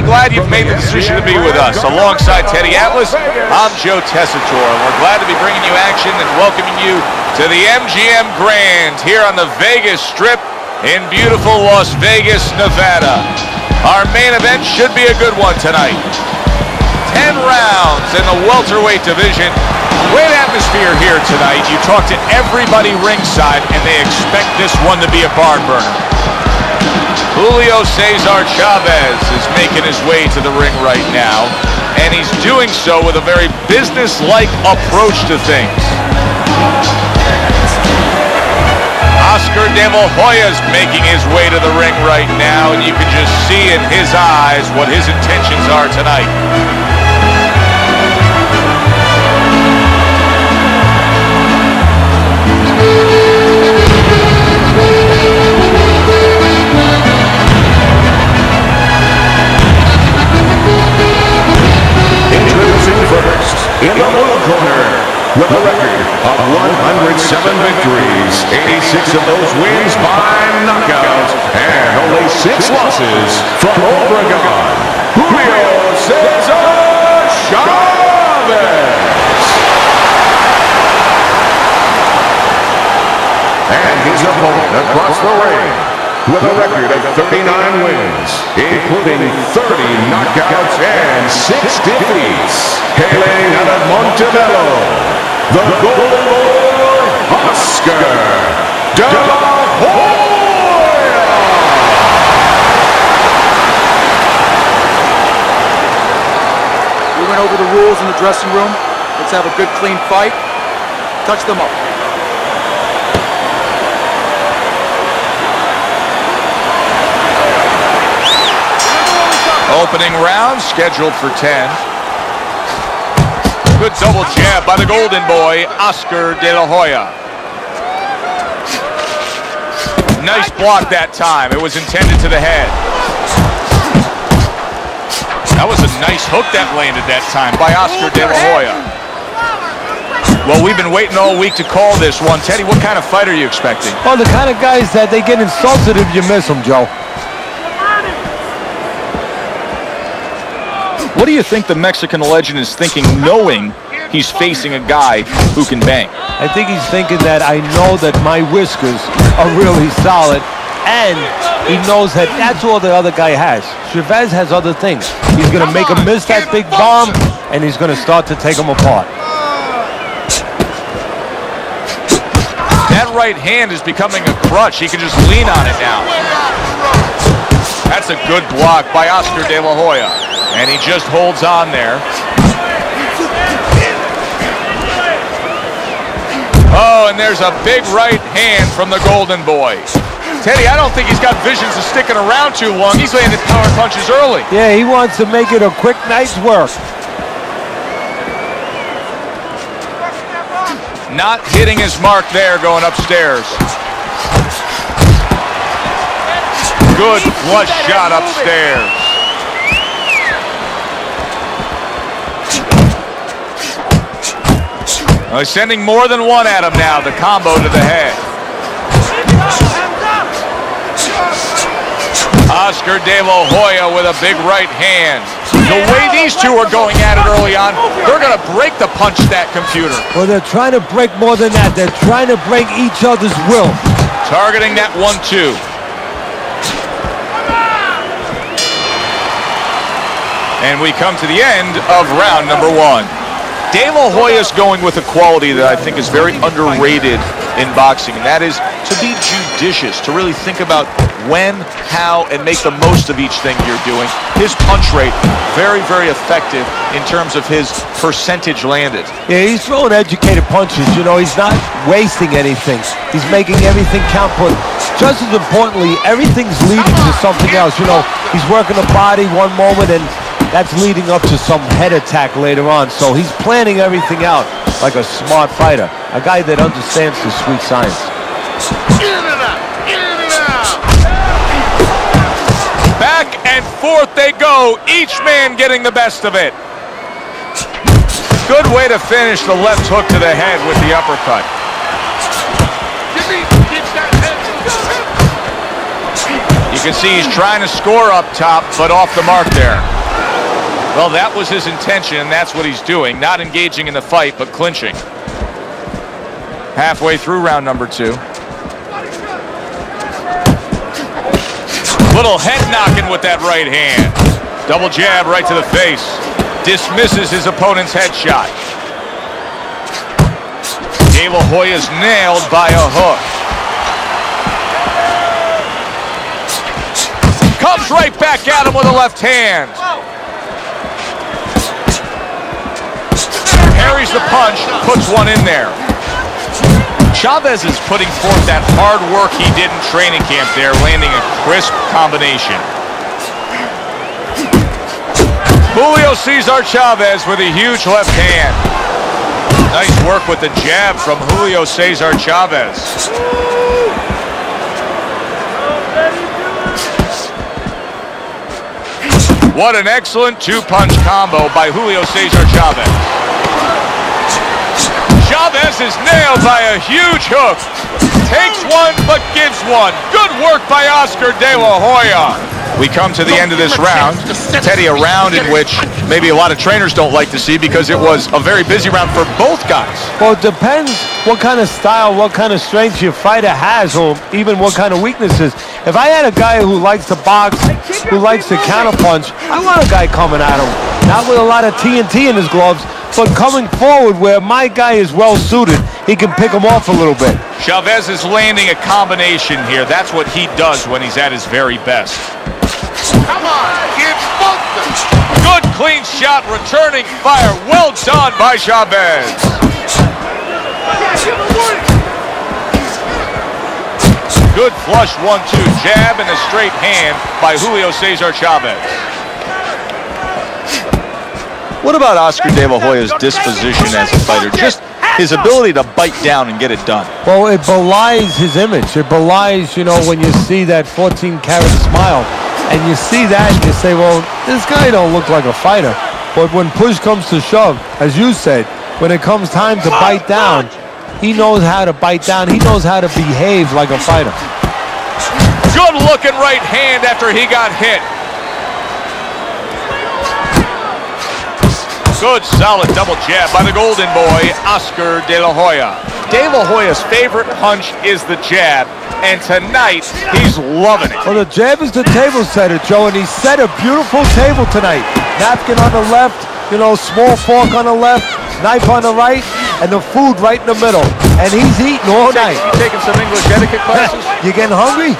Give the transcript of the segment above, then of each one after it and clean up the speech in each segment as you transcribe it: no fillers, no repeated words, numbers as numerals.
glad you've made the decision to be with us. Alongside Teddy Atlas, I'm Joe Tessitore, and we're glad to be bringing you action and welcoming you to the MGM Grand here on the Vegas Strip in beautiful Las Vegas, Nevada. Our main event should be a good one tonight. 10 rounds in the welterweight division. Great atmosphere here tonight. You talk to everybody ringside, and they expect this one to be a barn burner. Julio César Chavez is making his way to the ring right now, and he's doing so with a very business-like approach to things. Oscar de la Hoya is making his way to the ring right now, and you can just see in his eyes what his intentions are tonight. First, in the blue corner, with a record of 107 victories, 86 of those wins by knockout, and only 6 losses from Obregon, Julio César Chavez. And his opponent across the ring, with a record of 39 wins, including 30 knockouts and 6 defeats. Hailing out of Montebello, the Golden Boy, Oscar de la Hoya. We went over the rules in the dressing room. Let's have a good, clean fight. Touch them up. Opening round scheduled for 10. Good double jab by the Golden Boy, Oscar de la Hoya. Nice block that time. It was intended to the head. That was a nice hook that landed that time by Oscar de la Hoya. Well, we've been waiting all week to call this one. Teddy, what kind of fight are you expecting? Well, the kind of guys that they get insulted if you miss them, Joe. What do you think the Mexican legend is thinking, knowing he's facing a guy who can bang? I think he's thinking that I know that my whiskers are really solid, and he knows that that's all the other guy has. Chavez has other things. He's going to make him miss that big bomb, and he's going to start to take him apart. That right hand is becoming a crutch. He can just lean on it now. That's a good block by Oscar de la Hoya. And he just holds on there. Oh, and there's a big right hand from the Golden Boy. Teddy, I don't think he's got visions of sticking around too long. He's landing power punches early. Yeah, he wants to make it a quick night's work. Not hitting his mark there going upstairs. Good flush shot upstairs. He's sending more than one at him now, the combo to the head. Oscar de la Hoya with a big right hand. The way these two are going at it early on, they're going to break the punch that computer. Well, they're trying to break more than that. They're trying to break each other's will. Targeting that 1-2. And we come to the end of round number 1. De La Hoya's going with a quality that I think is very underrated in boxing, and that is to be judicious, to really think about when, how, and make the most of each thing you're doing. His punch rate, very, very effective in terms of his percentage landed. Yeah, he's throwing educated punches. You know, he's not wasting anything. He's making everything count, but just as importantly, everything's leading to something else. You know, he's working the body one moment, and that's leading up to some head attack later on. So he's planning everything out like a smart fighter, a guy that understands the sweet science. Back and forth they go, each man getting the best of it. Good way to finish the left hook to the head with the uppercut. You can see he's trying to score up top, but off the mark there. Well, that was his intention, and that's what he's doing. Not engaging in the fight, but clinching. Halfway through round number 2. Little head knocking with that right hand. Double jab right to the face. Dismisses his opponent's headshot. De La Hoya's nailed by a hook. Comes right back at him with a left hand. Parries the punch, puts one in there. Chavez is putting forth that hard work he did in training camp there, landing a crisp combination. Julio Cesar Chavez with a huge left hand. Nice work with the jab from Julio Cesar Chavez. What an excellent two-punch combo by Julio Cesar Chavez. Chavez is nailed by a huge hook. Takes one, but gives one. Good work by Oscar De La Hoya. We come to the end of this round. Teddy, a round in which maybe a lot of trainers don't like to see because it was a very busy round for both guys. Well, it depends what kind of style, what kind of strength your fighter has, or even what kind of weaknesses. If I had a guy who likes to box, who likes to counterpunch, I want a guy coming at him. Not with a lot of TNT in his gloves, but coming forward where my guy is well suited, he can pick him off a little bit. Chavez is landing a combination here. That's what he does when he's at his very best. Come on, it's Monton. Good clean shot, returning fire. Well done by Chavez. Good flush 1-2 jab and a straight hand by Julio Cesar Chavez. What about Oscar De La Hoya's disposition as a fighter? Just his ability to bite down and get it done. Well, it belies his image. It belies, you know, when you see that 14-carat smile, and you see that and you say, well, this guy don't look like a fighter. But when push comes to shove, as you said, when it comes time to bite down, he knows how to bite down. He knows how to behave like a fighter. Good looking right hand after he got hit. Good solid double jab by the golden boy, Oscar De La Hoya. De La Hoya's favorite punch is the jab, and tonight he's loving it. Well, the jab is the table setter, Joe, and he set a beautiful table tonight. Napkin on the left, you know, small fork on the left, knife on the right, and the food right in the middle. And he's eating all night. You taking some English etiquette classes? You getting hungry?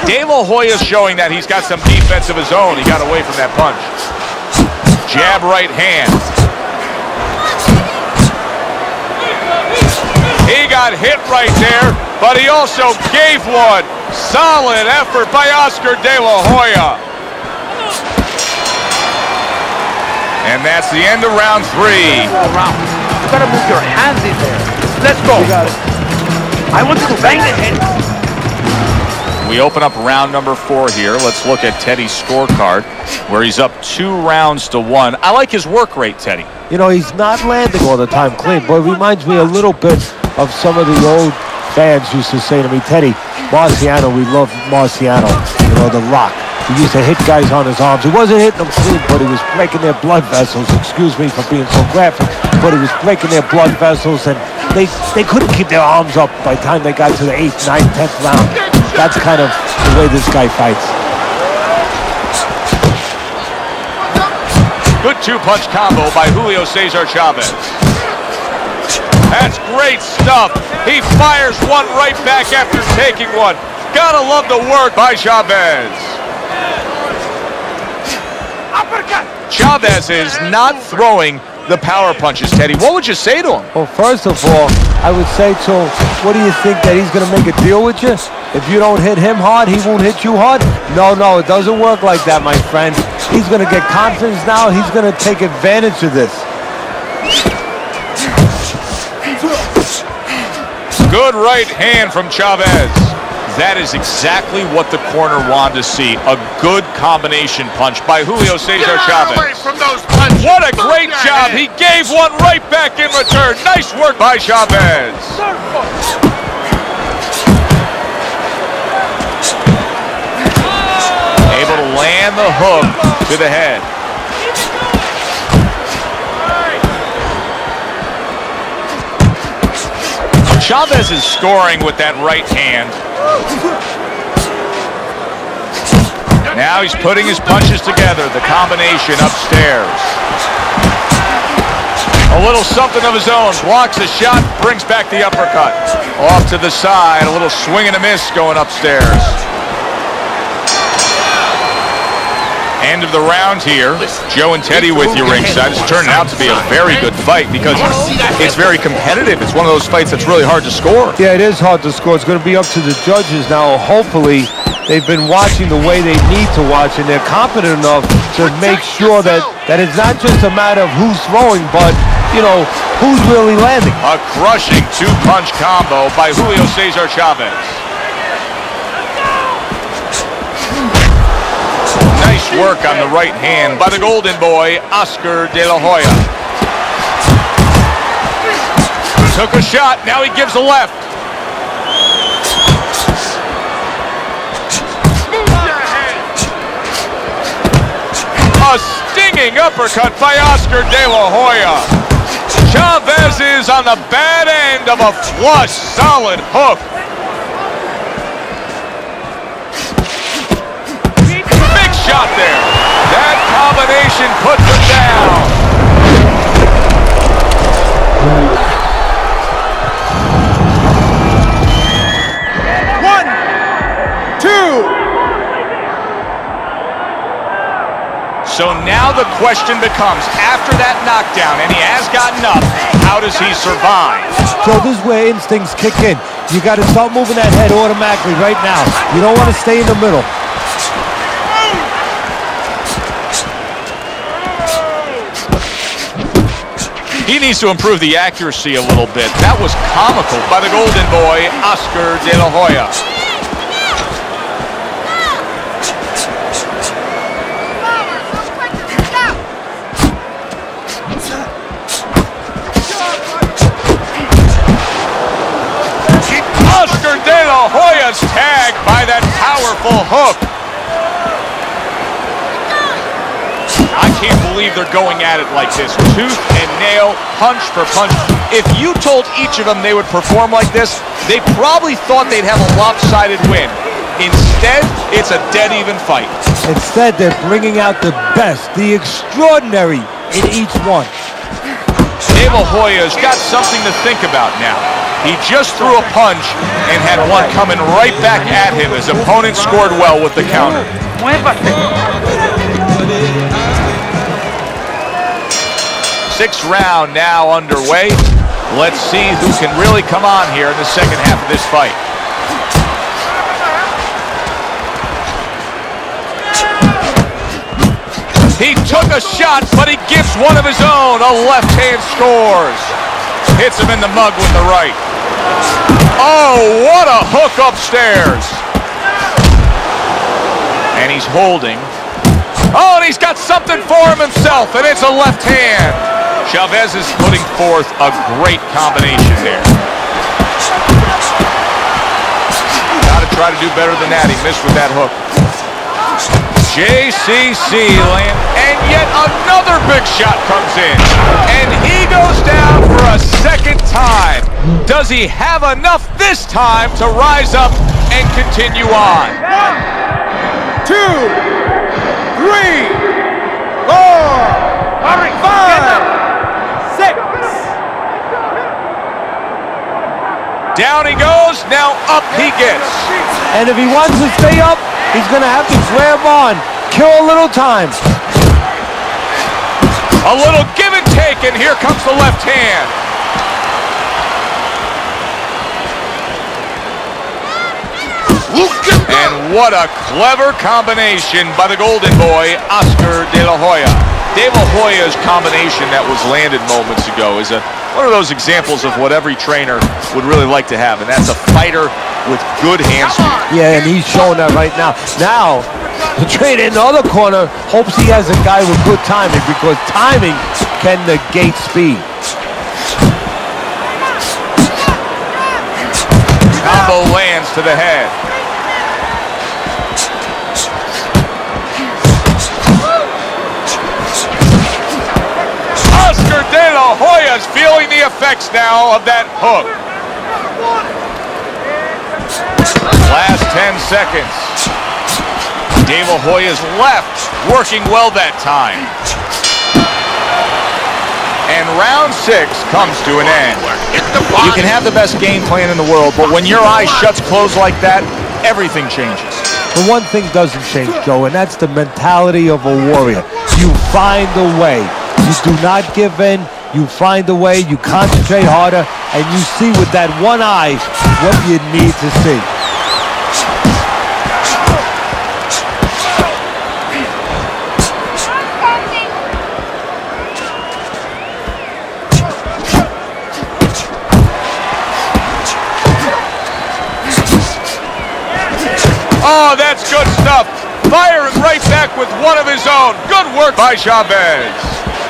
De La Hoya's showing that he's got some defense of his own. He got away from that punch. Jab right hand. He got hit right there, but he also gave one. Solid effort by Oscar De La Hoya. And that's the end of round 3. You gotta move your hands in there. Let's go. You got it. I want you to bang the head. We open up round number 4 here. Let's look at Teddy's scorecard, where he's up 2 rounds to 1. I like his work rate, Teddy. You know, he's not landing all the time clean, but it reminds me a little bit of some of the old fans used to say to me, Teddy, Marciano, we love Marciano, you know, the Rock. He used to hit guys on his arms. He wasn't hitting them clean, but he was breaking their blood vessels. Excuse me for being so graphic, but he was breaking their blood vessels, and they couldn't keep their arms up by the time they got to the 8th, 9th, 10th round. That's kind of the way this guy fights. Good two-punch combo by Julio Cesar Chavez. That's great stuff. He fires one right back after taking one. Gotta love the work by Chavez. Chavez is not throwing the power punches, Teddy. What would you say to him? Well, first of all, I would say to him, what do you think, that he's going to make a deal with you? If you don't hit him hard, he won't hit you hard? No, it doesn't work like that, my friend. He's going to get confidence now. He's going to take advantage of this. Good right hand from Chavez. That is exactly what the corner wanted to see. A good combination punch by Julio César Chavez. What a great job. He gave one right back in return. Nice work by Chavez. Able to land the hook to the head. Chavez is scoring with that right hand. Now he's putting his punches together. The combination upstairs. A little something of his own. Blocks the shot, brings back the uppercut. Off to the side. A little swing and a miss going upstairs. End of the round here. Joe and Teddy with you ringside. It's turning out to be a very good fight because it's very competitive. It's one of those fights that's really hard to score. Yeah, it is hard to score. It's going to be up to the judges now. Hopefully, they've been watching the way they need to watch, and they're competent enough to make sure that it's not just a matter of who's throwing, but, you know, who's really landing. A crushing two-punch combo by Julio César Chavez. Nice work on the right hand by the golden boy, Oscar De La Hoya. Took a shot, now he gives a left. A stinging uppercut by Oscar De La Hoya. Chavez is on the bad end of a flush, solid hook. Shot there. That combination puts him down. One, two. So now the question becomes, after that knockdown, and he has gotten up, how does he survive? So this is where instincts kick in. You got to start moving that head automatically right now. You don't want to stay in the middle. He needs to improve the accuracy a little bit. That was comical by the golden boy, Oscar De La Hoya. Oscar De La Hoya's tagged by that powerful hook. I can't believe they're going at it like this. Tooth and nail, punch for punch. If you told each of them they would perform like this, they probably thought they'd have a lopsided win. Instead, it's a dead-even fight. Instead, they're bringing out the best, the extraordinary in each one. De La Hoya's got something to think about now. He just threw a punch and had one coming right back at him. His opponent scored well with the counter. Sixth round now underway. Let's see who can really come on here in the second half of this fight. He took a shot, but he gives one of his own. A left hand scores. Hits him in the mug with the right. Oh, what a hook upstairs. And he's holding. Oh, and he's got something for him himself, and it's a left hand. Chavez is putting forth a great combination there. Got to try to do better than that. He missed with that hook. JCC land, and yet another big shot comes in. And he goes down for a second time. Does he have enough this time to rise up and continue on? 1, 2, 3, 4, 5. Down he goes, now up he gets. And if he wants to stay up, he's going to have to grab on, kill a little time. A little give and take, and here comes the left hand. And what a clever combination by the golden boy, Oscar De La Hoya. De La Hoya's combination that was landed moments ago is a One of those examples of what every trainer would really like to have, and that's a fighter with good hand speed. Yeah, and he's showing that right now. Now, the trainer in the other corner hopes he has a guy with good timing, because timing can negate speed. Combo lands to the head. Oscar De La Hoya is feeling the effects now of that hook. Last 10 seconds. De La Hoya's left working well that time. And round 6 comes to an end. You can have the best game plan in the world, but when your eye shuts closed like that, everything changes. The one thing doesn't change, Joe, and that's the mentality of a warrior. You find a way. You do not give in. You find a way. You concentrate harder, and you see with that one eye what you need to see. Oh, that's good stuff. Firing right back with one of his own. Good work by Chavez.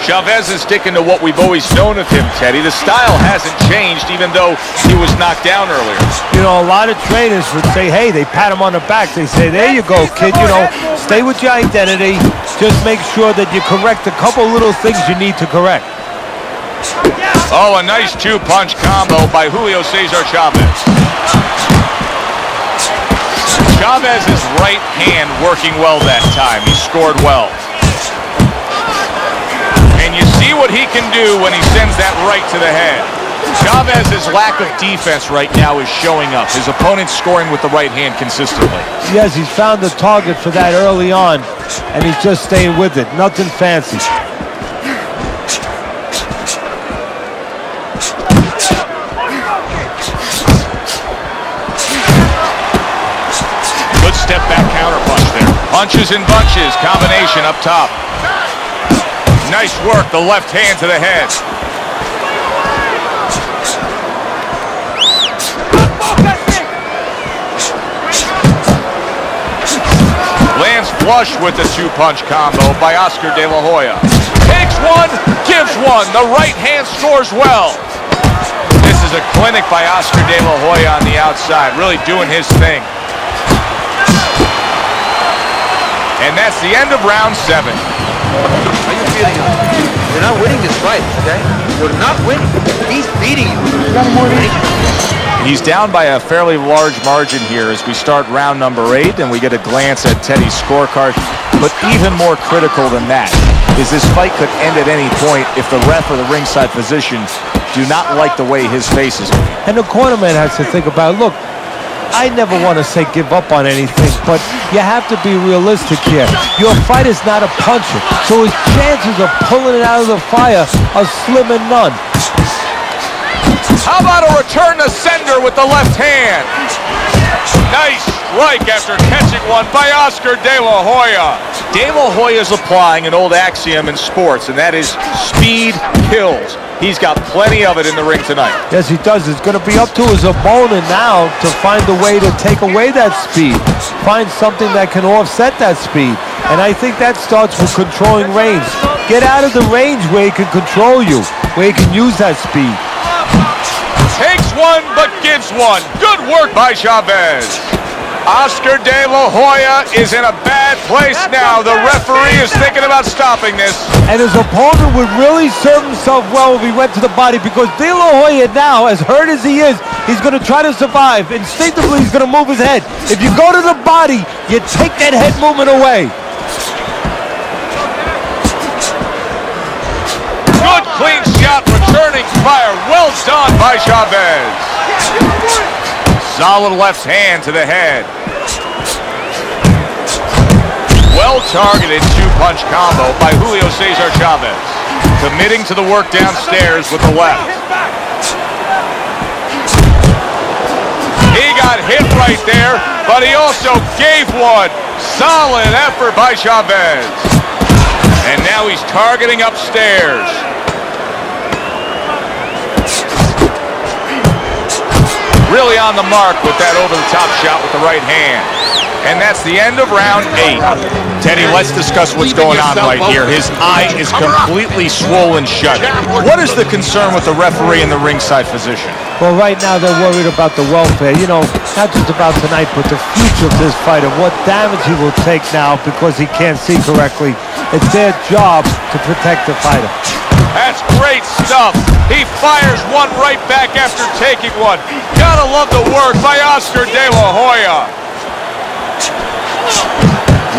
Chavez is sticking to what we've always known of him, Teddy. The style hasn't changed, even though he was knocked down earlier. You know, a lot of trainers would say, hey, they pat him on the back. They say, there you go, kid. You know, stay with your identity. Just make sure that you correct a couple little things you need to correct. Oh, a nice two-punch combo by Julio Cesar Chavez. Chavez's right hand working well that time. He scored well. And you see what he can do when he sends that right to the head. Chavez's lack of defense right now is showing up. His opponent's scoring with the right hand consistently. Yes, he's found the target for that early on, and he's just staying with it. Nothing fancy. Good step back counter punch there. Punches and bunches, combination up top. Nice work, the left hand to the head. Lands flush with the two-punch combo by Oscar De La Hoya. Takes one, gives one. The right hand scores well. This is a clinic by Oscar De La Hoya on the outside, really doing his thing. And that's the end of round 7. How are you feeling? You're not winning this fight, okay? You're not winning. He's beating you. He's down by a fairly large margin here as we start round number 8, and we get a glance at Teddy's scorecard. But even more critical than that is this fight could end at any point if the ref or the ringside physicians do not like the way his face is moving. And the cornerman has to think about, look, I never want to say give up on anything, but you have to be realistic here. Your fight is not a puncher, so his chances of pulling it out of the fire are slim and none. How about a return to sender with the left hand? Nice strike after catching one by Oscar De La Hoya. De La Hoya's applying an old axiom in sports, and that is speed kills. He's got plenty of it in the ring tonight. Yes, he does. It's going to be up to his opponent now to find a way to take away that speed. Find something that can offset that speed. And I think that starts with controlling range. Get out of the range where he can control you, where he can use that speed. Takes one, but gives one. Good work by Chavez. Oscar De La Hoya is in a bad place now. The referee is thinking about stopping this. And his opponent would really serve himself well if he went to the body, because De La Hoya now, as hurt as he is, he's going to try to survive. Instinctively, he's going to move his head. If you go to the body, you take that head movement away. Good clean shot, returning fire. Well done by Chavez. Solid left hand to the head. Well-targeted two-punch combo by Julio Cesar Chavez. Committing to the work downstairs with the left. He got hit right there, but he also gave one. Solid effort by Chavez. And now he's targeting upstairs. really on the mark with that over-the-top shot with the right hand. And that's the end of round 8. Teddy, let's discuss what's going on right here. His eye is completely swollen shut. What is the concern with the referee in the ringside physician? Well, right now they're worried about the welfare. You know, not just about tonight, but the future of this fight and what damage he will take now because he can't see correctly. It's their job to protect the fighter. That's great stuff. He fires one right back after taking one. Gotta love the work by Oscar De La Hoya.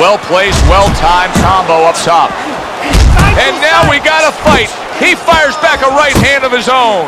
Well-placed, well-timed combo up top. And now we got a fight. He fires back a right hand of his own.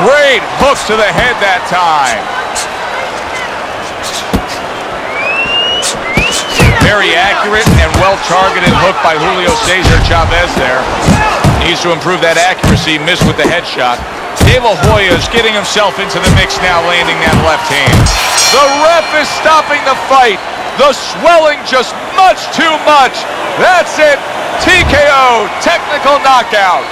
Great hooks to the head that time. Very accurate and well-targeted hook by Julio César Chavez there. Needs to improve that accuracy. Missed with the headshot. De La Hoya is getting himself into the mix now, landing that left hand. The ref is stopping the fight. The swelling just much too much. That's it. TKO, technical knockout.